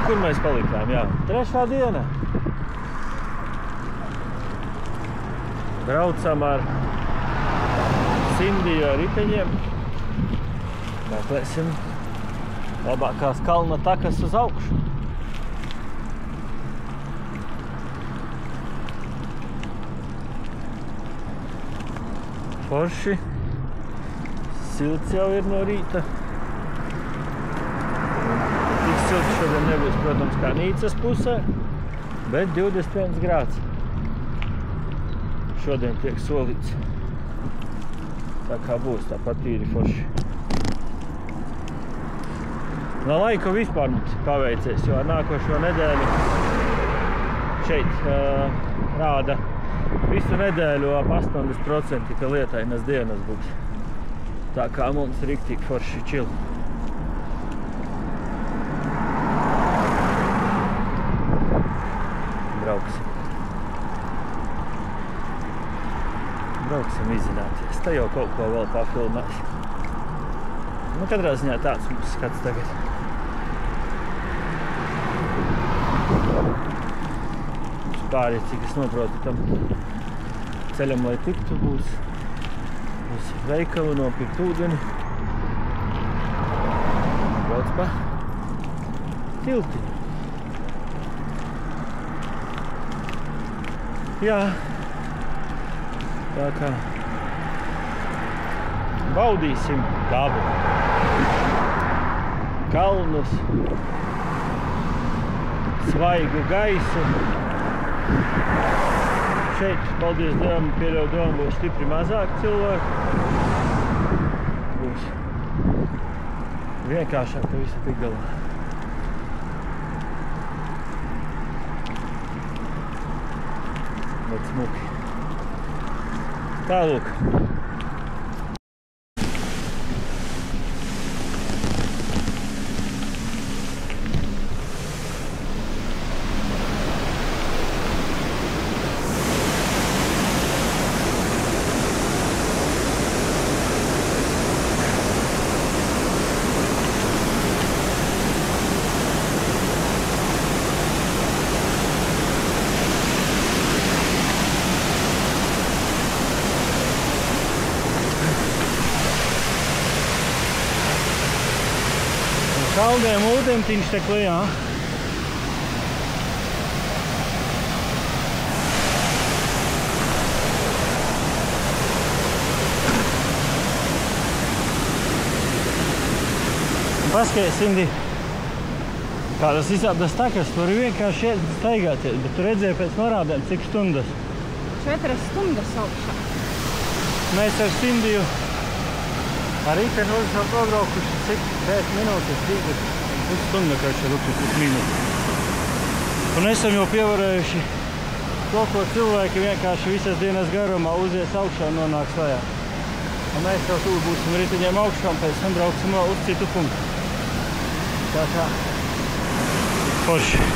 kur mēs palikām, jā. 3. diena. Braucam ar Sindiju ar riteņiem. Meklēsim labākās kalna takas uz augšu. Forši. Silts jau ir no rīta. Tik silts šodien nebūs, protams, kā Nīcas pusē, bet 21 grāds. Šodien tiek solīts. Tā kā būs, tāpat tīri forši. No laika vispār mums paveicies, jo ar nākošo nedēļu šeit rāda visu nedēļu ap 80%, ka lietainas dienas būs. Tā kā mums riktīgi forši čil. Brauksim izzināties. Tā jau kaut ko vēl pafilmēs. Nu, katrā ziņā tāds mums skats tagad. Pāri, cik es noprotu, tam ceļam, lai tiktu, būs uz veikalu nopirkt ūdeni. Brauc pa tiltiņu. Jā. Tā kā baudīsim dabu. Kalnus, svaigu gaisu. Šeit, paldies Dievam, pieļauju domu, būs stipri mazāk cilvēku. Būs vienkāršāk, ka visu tik galā. Bet smuki. Tālūk. Kaldiem ūdentiņš te klejā. Paskaties, Sindi, kā tas izsāptas takas, tu vari vienkārši iet staigāties, bet tu redzēji pēc norādēm, cik stundas. 4 stundas augšā. Mēs ar Sindiju ar riteni esam pabraukuši cik 10 minūtes, 2 stundas, kā šeit lukšas minūtes. Un esam jau pievarējuši to, ko cilvēki vienkārši visas dienas garumā uzies augšā un nonāks lejā. Un mēs jau tūlīt būsim riteņiem augšā un pēc tam brauksim uz citu punktu. Tā kā forši.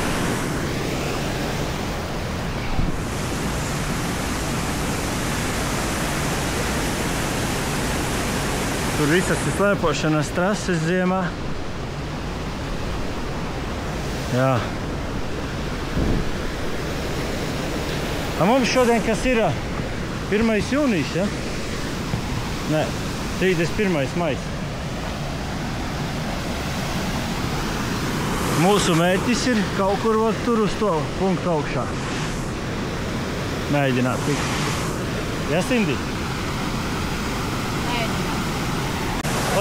Tur visas ir slēpošanas trases ziemā. Jā. A mums šodien kas ir 1. jūnijas, ja? Nē, 31. maijs. Mūsu mērķis ir kaut kur tur uz to punktu augšā. Mēģināt tikt. Ja, Sindi?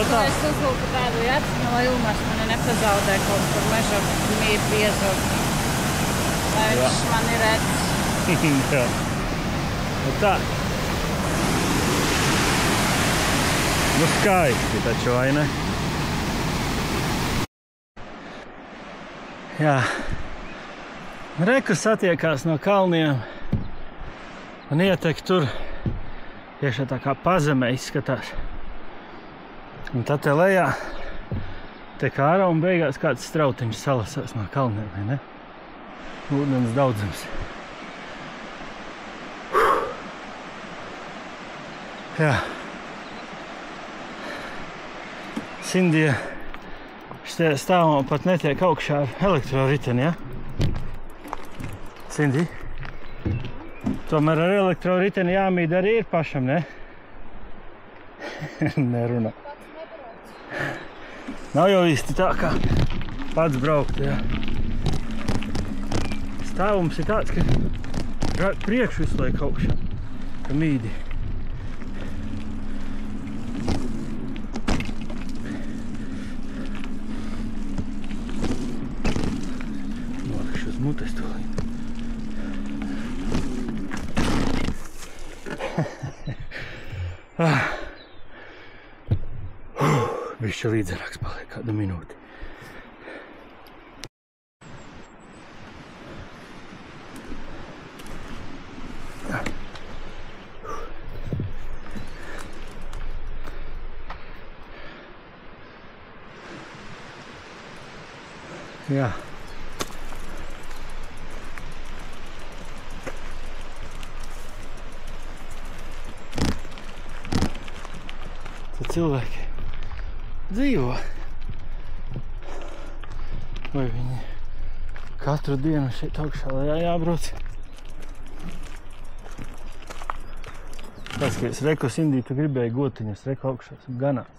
Es uzlūku tādu jācinu, lai Ilmars mani nepazaudē kaut kur meža mīri biezot. Lai viņš mani redz. Jā. Nu tā. Nu skaisti taču, vai ne? Jā. Reku satiekās no kalniem un ietek tur tieši tā kā pazemē izskatās. Un tad te lejā tek ārā un beigās kāds strautiņš salasās no kalniem, vai ne? Ūdens daudzums. Jā. Sindija Šitie stāvam pat netiek augšā ar elektroriteni, ja? Cindi? Tomēr ar elektroriteni jāmīd arī ir pašam, ne? Nerunā. Nav jau īsti tā kā pats braukt, ja? Stāvums ir tāds, ka priekšu visu laiku augšā, ka mīdi. Nolikšu uz mutes tūlīt. Bišķi līdzerāks paliek kādu minūti. Jā. Tad cilvēki dzīvo. Vai viņi katru dienu šeit augšā jābrauc. Paskaties, reku Sindī, tu gribēji gotiņas, reku augšā, ganās.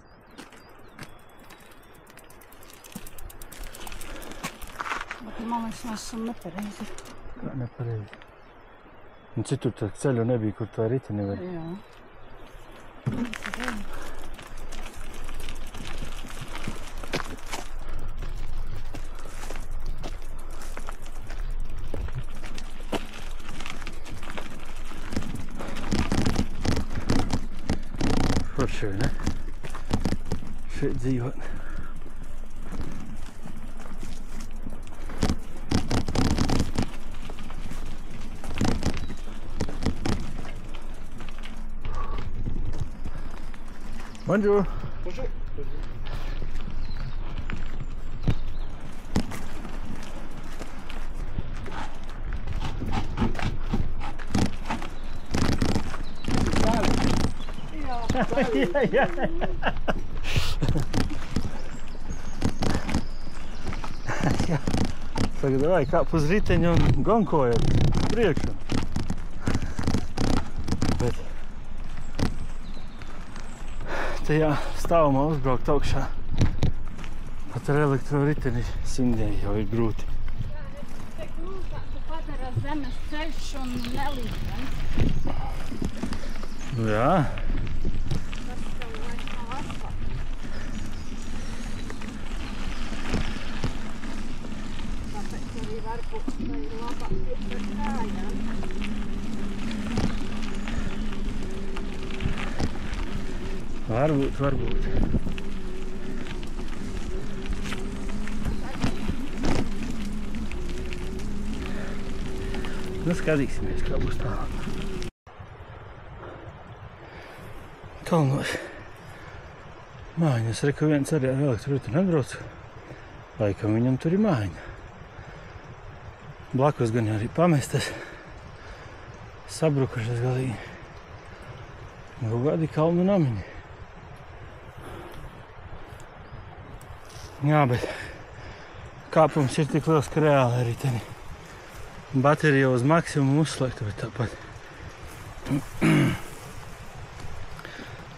Bet man liekas, mēs esam nepareizi. Kā nepareizi? Un citur tā ceļu nebija, kur tā riteni var. Jā. Forši, ne? Šeit dzīvot. Bonjour. Bonjour. Jā. Saka, davai kāp uz riteņu un gonkojat priekšu. Bet tajā stāvumā uzbraukt augšā. Pat ar elektroriteni Sindei jau ir grūti. Jā, te grūtāk, tu padara zemes ceļš un nelīdzens. Nu jā. Tas tev vairs nav asfalts. Tāpēc arī varbūt tā ir labāk iet ar kājām. Varbūt. Nu, skatīsimies, kā būs tālāk. Kalnos. Mājiņas, reku viens arī ar elektroriteni atbrauc. Laikam viņam tur ir mājiņa. Blakus gan arī pamestas. Sabrukušas galīgi. Kaut kādi kalnu namiņi. Jā, bet kāpums ir tik liels, ka reāli arī teni. Baterija uz maksimumu uzslēgta, bet tāpat.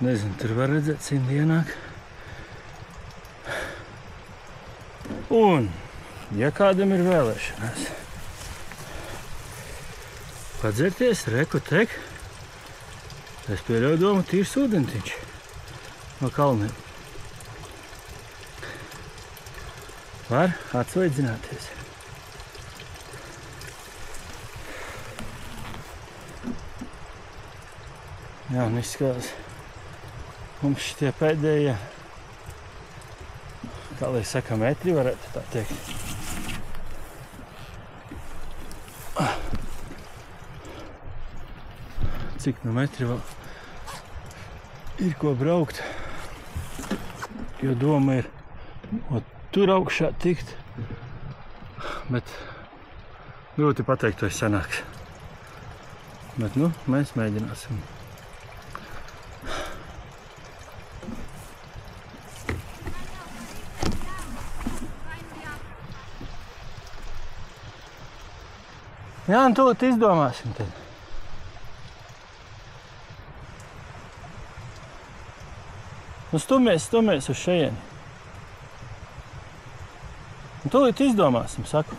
Nezinu, tur var redzēt, Sindi ienāk. Un, ja kādam ir vēlēšanās, padzerties, reku tek, es pieļauju domu tīrs ūdentiņš no kalniem. Var atsvaidzināties. Jā, un izskatās, mums šitie pēdējie, kā lai saka, metri varētu tā teikt. Cik nu metri vēl ir ko braukt, jo doma ir tur augšā tikt, bet grūti pateikt, to sanāks. Bet, nu, mēs mēģināsim. Jā, un tūlīt izdomāsim tad. Nu stumies uz šejieni. Un tūlīt izdomāsim, saku.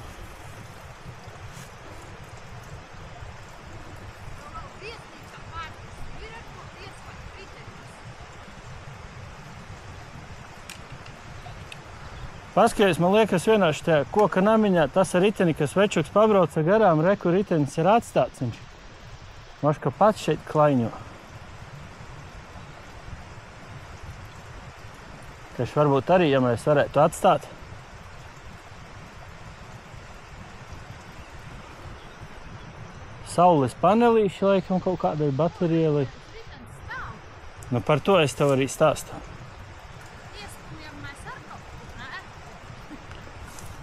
Paskaties, man liekas, vienā šajā koka namiņā tas ar riteni, kas večuks pabrauca garām, reku ritenis ir atstāts. Viņš maška pats šeit klaiņo. Taču varbūt arī, ja mēs varētu atstāt. Saules panelīši, laikam, kaut kādai baterijai. Nu, par to es tev arī stāstu.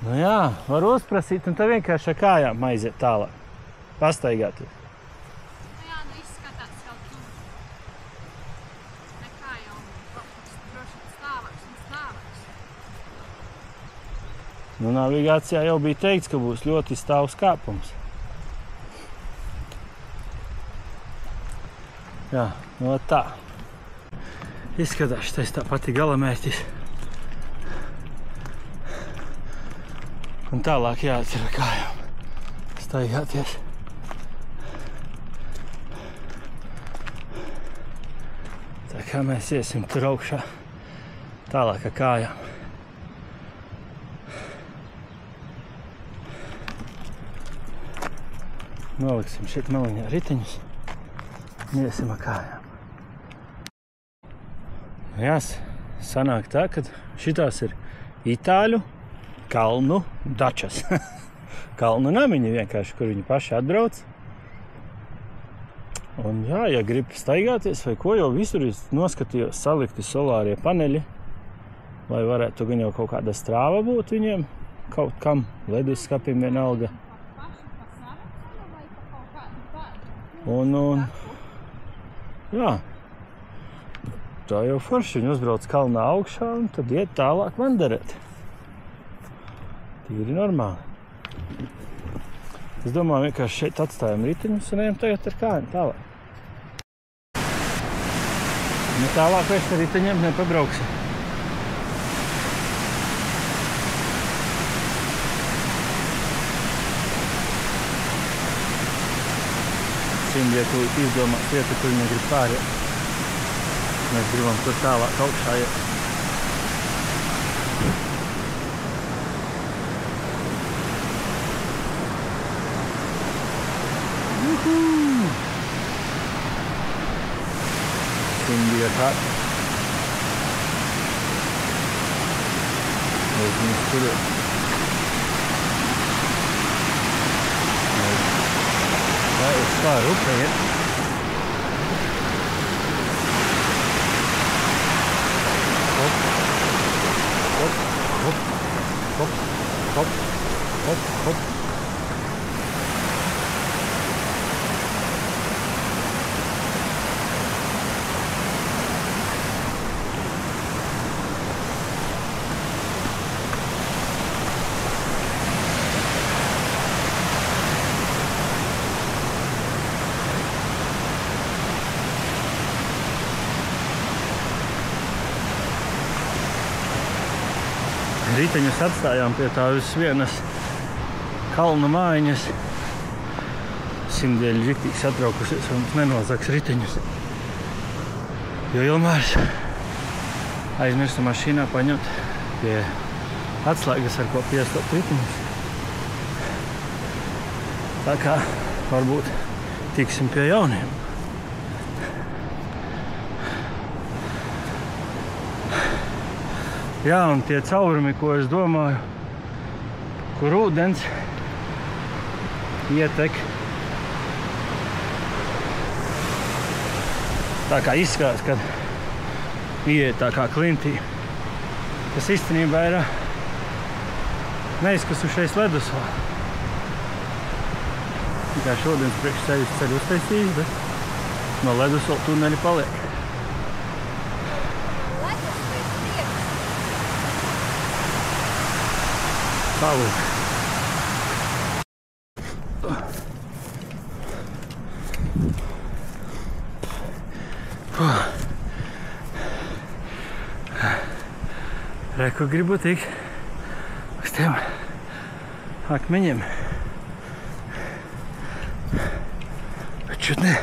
Nu jā, var uzprasīt un tad vienkārši ar kājām aiziet tālāk. Pastaigāties. Nu jā, nu izskatās jau tu. Nekā jau droši stāvāks un stāvāks. Nu, navigācijā jau bija teikts, ka būs ļoti stāvs kāpums. Jā, no tā. Izskatās, tas tā pati galamērķis. Un tālāk jāatcer ar kājām staigāties. Tā kā mēs iesim tur augšā tālāk ar kājām. Noliksim šeit maliņā riteņus un iesim ar kājām. Jās, sanāk tā, ka šitās ir itāļu kalnu dačas. Kalnu namiņi vienkārši, kur viņi paši atbrauc. Un jā, ja grib staigāties vai ko, jau visur noskatījos salikti solārie paneļi. Lai varētu gan jau kaut kāda strāva būt viņiem, kaut kam, leduskapim vienalga. Un jā, tā jau forši, viņi uzbrauc kalnā augšā un tad iet tālāk vandarēt. Tīri normāli. Es domāju, vienkārši šeit atstājam riteņus un ejam tagad ar kājām tālāk. Nu tālāk vairs ar riteņiem nepabrauksim. Simdie tūlīt izdomās vietu, kur viņi grib pāriet. Mēs gribam tur tālāk augšā iet. Simdie kā. Uz viņus turēt. Tā ir tā rupa, ja? Hop, hop, hop, hop, hop, hop, hop. Riteņus atstājām pie tā vienas kalnu mājiņas. Simdieļi riktīgi satraukusies un nenozaks riteņus. Jo Ilmārs aizmirsa mašīnā paņemt pie atslēgas, ar ko piestot riteņus. Tā kā varbūt tiksim pie jauniem. Jā, un tie caurumi, ko es domāju, kur ūdens ietek. Tā kā izskatās, kad ieiet tā kā klintī. Tas īstenībā ir neizkasušais ledusvāls. Vienkārši ūdens priekš sevis ceļu uztaisījis, bet no ledusvāla tuneļi paliek. Tālūk. Reku gribu tikt uz tiem akmeņiem. Bet šut ne.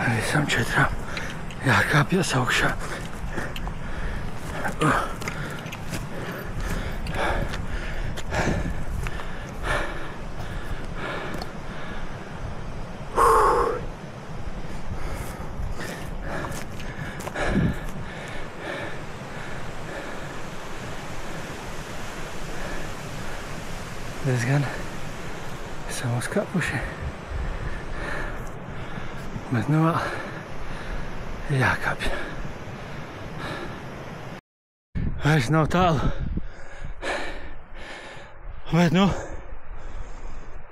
Ar visam 4 jākāpjas augšā. Diezgan esam uzkāpuši, bet nu vēl jākāpj. Vairs nav tālu, bet nu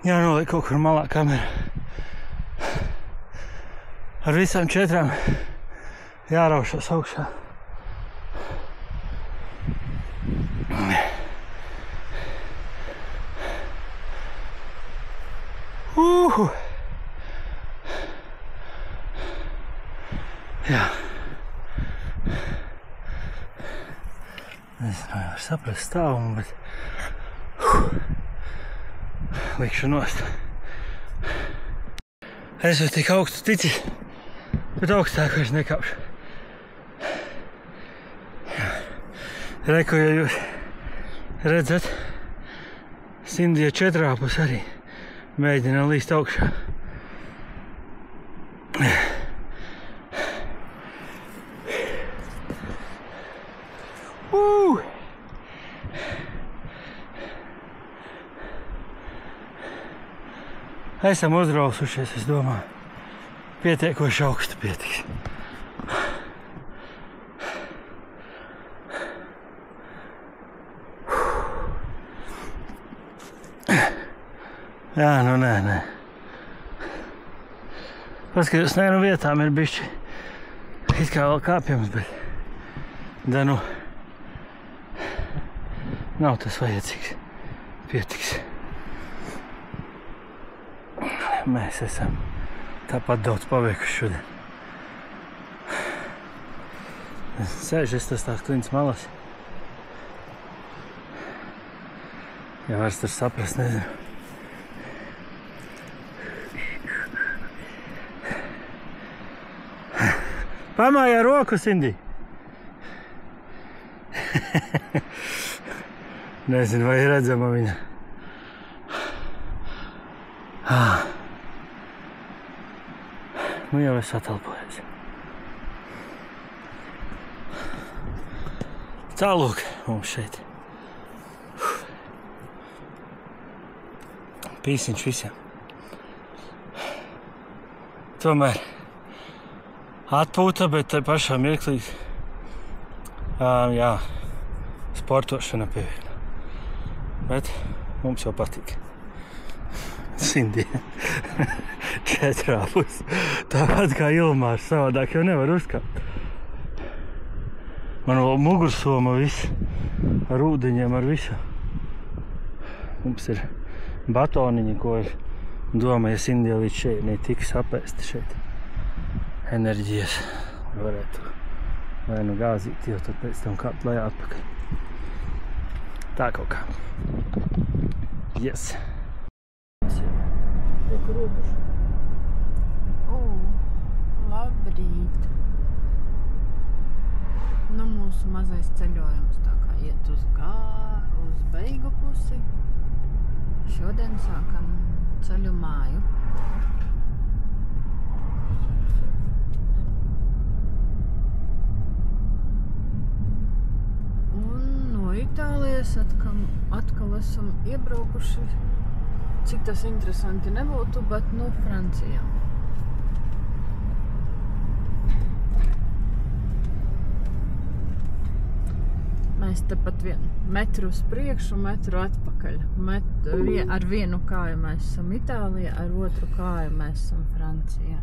jānoliek kaut kur malā kamera. Ar visām 4 jāraušas augšā. Jā. Nezinu, vai var saprast stāvumu, bet likšu nost. Es jau tik augstu tici, bet augstāk vairs nekāpšu. Reku, ja jūs redzat, Sindija 4 arī mēģina līst augšā. Esam uzrausušies, es domāju. Pietiekoši augstu pietiks. Jā, nu nē. Paskatījos, nu vietām ir bišķi it kā vēl kāpjams, bet da nu nav tas vajadzīgs. Pietiks. Mēs esam tāpat daudz paveikuši šodien. Sēž es tās klints malas. Ja vairs tur saprast, nezinu. Pamāj ar roku, Sindi! Nezinu, vai redzama viņa. Nu jau es atelpojos. Tālūk mums šeit. Pīsiņš visiem. Tomēr atpūta, bet tai pašā mirklī jā, sportošana pieviena. Bet mums jau patīk. Sindija 4 pus. Tāpat kā Ilmārs, savādāk jau nevar uzkāpt. Man vēl mugursoma viss, ar ūdeņiem, ar visu. Mums ir batoniņi, ko es domāju, ja Sindija līdz šeit netiks apēsti šeit. Enerģijas varētu vai nu gāzīt, jo tad pēc tam kāpt lejā atpakaļ. Tā kaut kā. Yes. Labrīt. Nu, mūsu mazais ceļojums tā kā iet uz beigu pusi. Šodien sākam ceļu māju. Un no Itālijas atkal esam iebraukuši, cik tas interesanti nebūtu, bet no Francijā. Mēs tepat metru uz priekšu, metru atpakaļ. Ar vienu kāju mēs esam Itālijā, ar otru kāju mēs esam Francijā.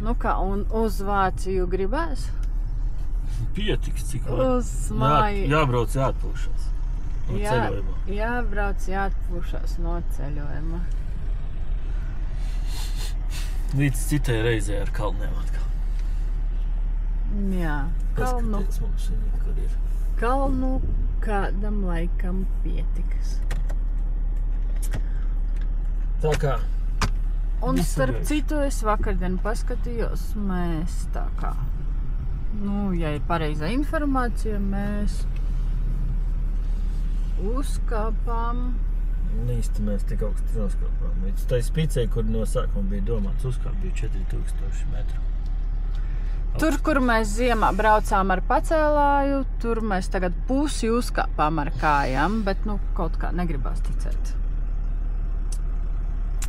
Nu kā, un uz Vāciju gribēs? Pietiks, cik uz māju. Jābrauc, jāatpūšās no ceļojuma. Jābrauc, jāatpūšās no ceļojuma. Līdz citai reizē ar kalniem atkal. Jā. Jā, kalnu. Paskaties mums viņa, kur ir. Kalnu kādam laikam pietikas. Tā kā. Un Visu starp gaišu. citu es vakardien paskatījos, mēs tā kā, ja ir pareizā informācija, mēs uzkāpām. Īsti mēs tik augstu noskāpām. Tā spicē, kur no sākuma bija domāts uzkāpt, bija 4000 metru. Tur, kur mēs ziemā braucām ar pacēlāju, tur mēs tagad pusi uzkāpām ar kājām, bet kaut kā negribās ticēt.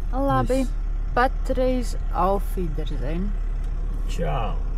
Labi, patreiz auf Wiedersehen. Čau!